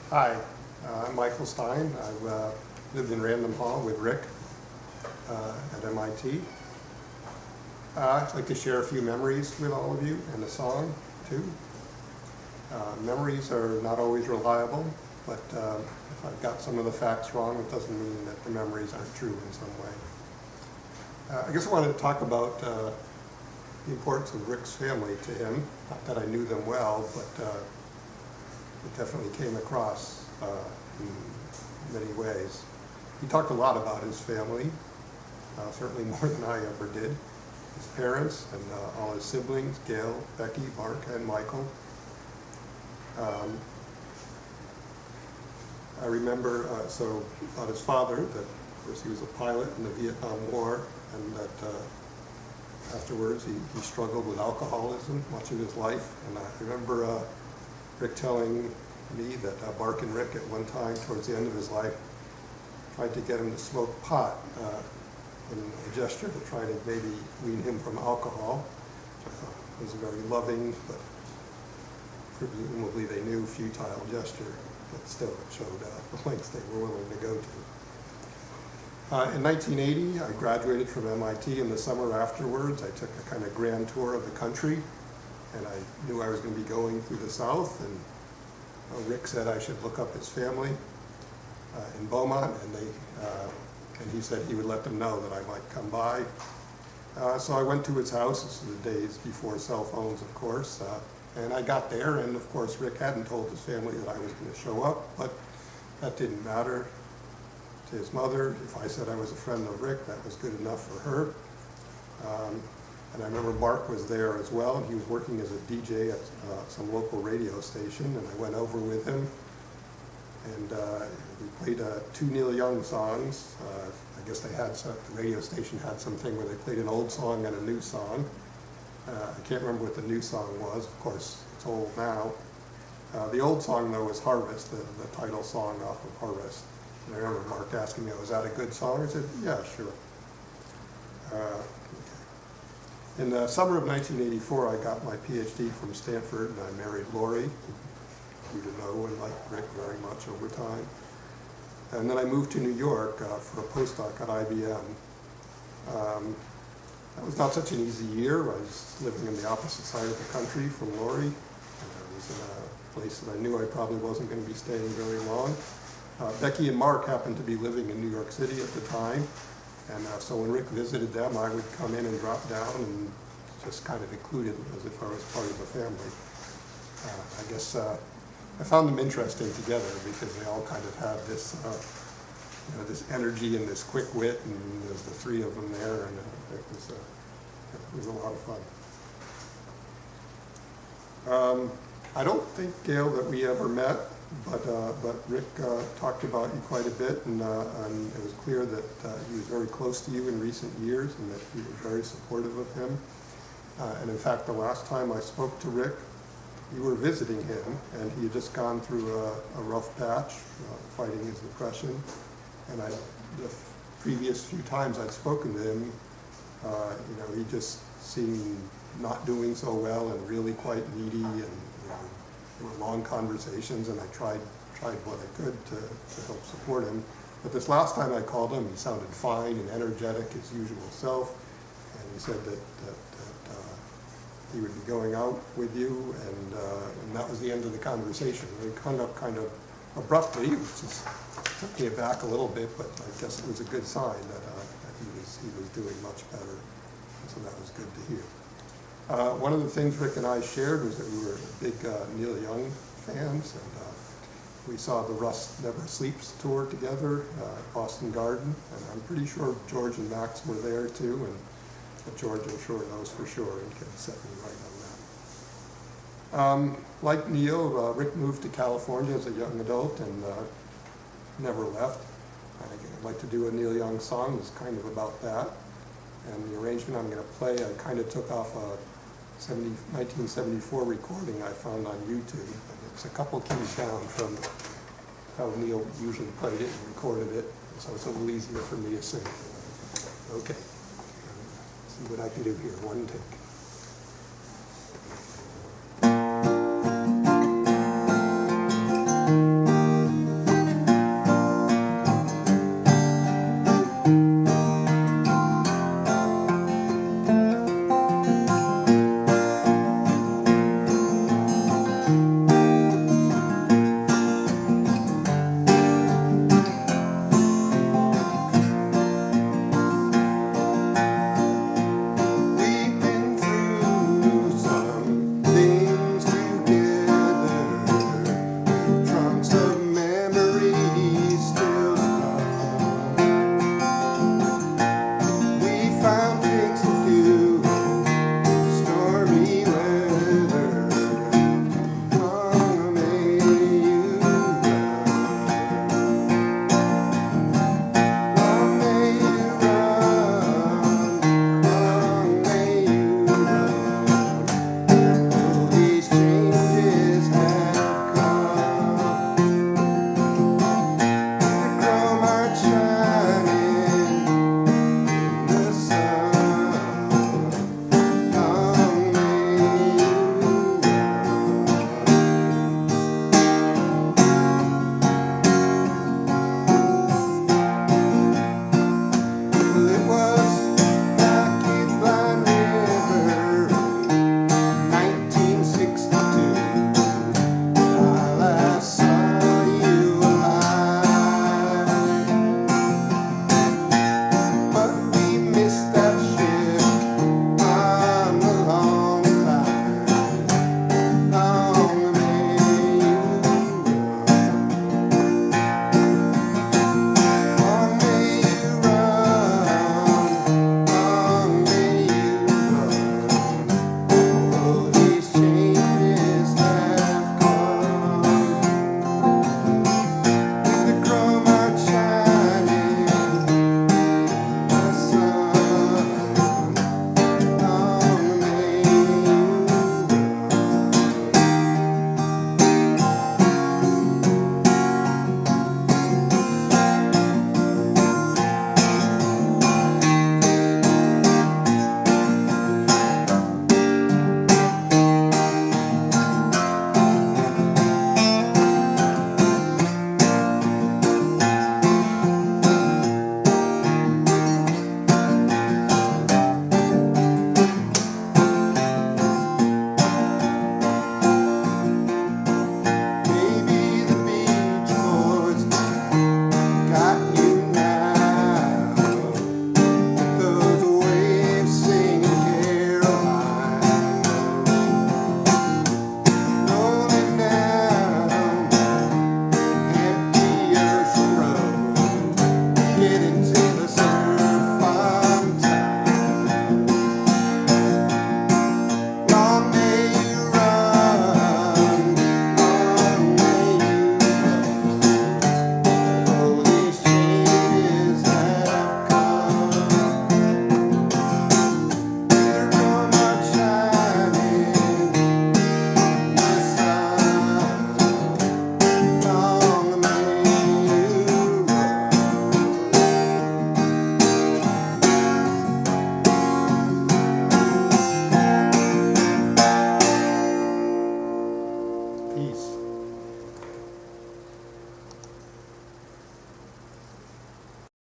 Hi, I'm Michael Stein. I've lived in Random Hall with Rick at MIT. I'd like to share a few memories with all of you and a song too. Memories are not always reliable, but if I've got some of the facts wrong, it doesn't mean that the memories aren't true in some way. I guess I wanted to talk about the importance of Rick's family to him. Not that I knew them well, but it definitely came across in many ways. He talked a lot about his family, certainly more than I ever did. His parents and all his siblings, Gail, Becky, Mark, and Michael. I remember about his father, that of course he was a pilot in the Vietnam War, and that afterwards he struggled with alcoholism much of his life. And I remember Rick telling me that Mark and Rick at one time towards the end of his life tried to get him to smoke pot in a gesture to try to maybe wean him from alcohol, which I thought was a very loving, but presumably they knew futile gesture, but still it showed the lengths they were willing to go to. In 1980, I graduated from MIT. In the summer afterwards, I took a kind of grand tour of the country, and I knew I was going to be going through the South, and Rick said I should look up his family in Beaumont, and he said he would let them know that I might come by. So I went to his house. This was the days before cell phones, of course, and I got there, and of course Rick hadn't told his family that I was going to show up, but that didn't matter to his mother. If I said I was a friend of Rick, that was good enough for her. And I remember Mark was there as well, and he was working as a DJ at some local radio station, and I went over with him, and we played 2 Neil Young songs. I guess the radio station had something where they played an old song and a new song. I can't remember what the new song was. Of course, it's old now. The old song, though, was Harvest, the title song off of Harvest. And I remember Mark asking me, was that a good song? I said, yeah, sure. In the summer of 1984, I got my PhD from Stanford, and I married Lori, who you know and like Rick very much over time. And then I moved to New York for a postdoc at IBM. That was not such an easy year. I was living in the opposite side of the country from Lori. And I was in a place that I knew I probably wasn't going to be staying very long. Becky and Mark happened to be living in New York City at the time. And so when Rick visited them, I would come in and drop down and just kind of included as if I was part of the family. I guess I found them interesting together because they all kind of had this, this energy and this quick wit, and there's the three of them there, and it was a lot of fun. I don't think, Gail, that we ever met. But Rick talked about you quite a bit, and it was clear that he was very close to you in recent years and that you were very supportive of him. And in fact, the last time I spoke to Rick, you were visiting him, and he had just gone through a rough patch, fighting his depression. And the previous few times I'd spoken to him, he just seemed not doing so well and really quite needy, and there were long conversations, and I tried what I could to help support him. But this last time I called him, he sounded fine and energetic, his usual self, and he said that he would be going out with you, and that was the end of the conversation. We hung up kind of abruptly, which took me aback a little bit, but I guess it was a good sign that he was doing much better, so that was good to hear. One of the things Rick and I shared was that we were big Neil Young fans, and we saw the Rust Never Sleeps tour together at Boston Garden, and I'm pretty sure George and Max were there too, and George, I'm sure, knows for sure and can set me right on that. Like Neil, Rick moved to California as a young adult and never left. I'd like to do a Neil Young song that's kind of about that. And the arrangement I'm going to play, I kind of took off a 1974 recording I found on YouTube. And it's a couple keys down from how Neil usually played it and recorded it, so it's a little easier for me to sing. Okay, see what I can do here. One take.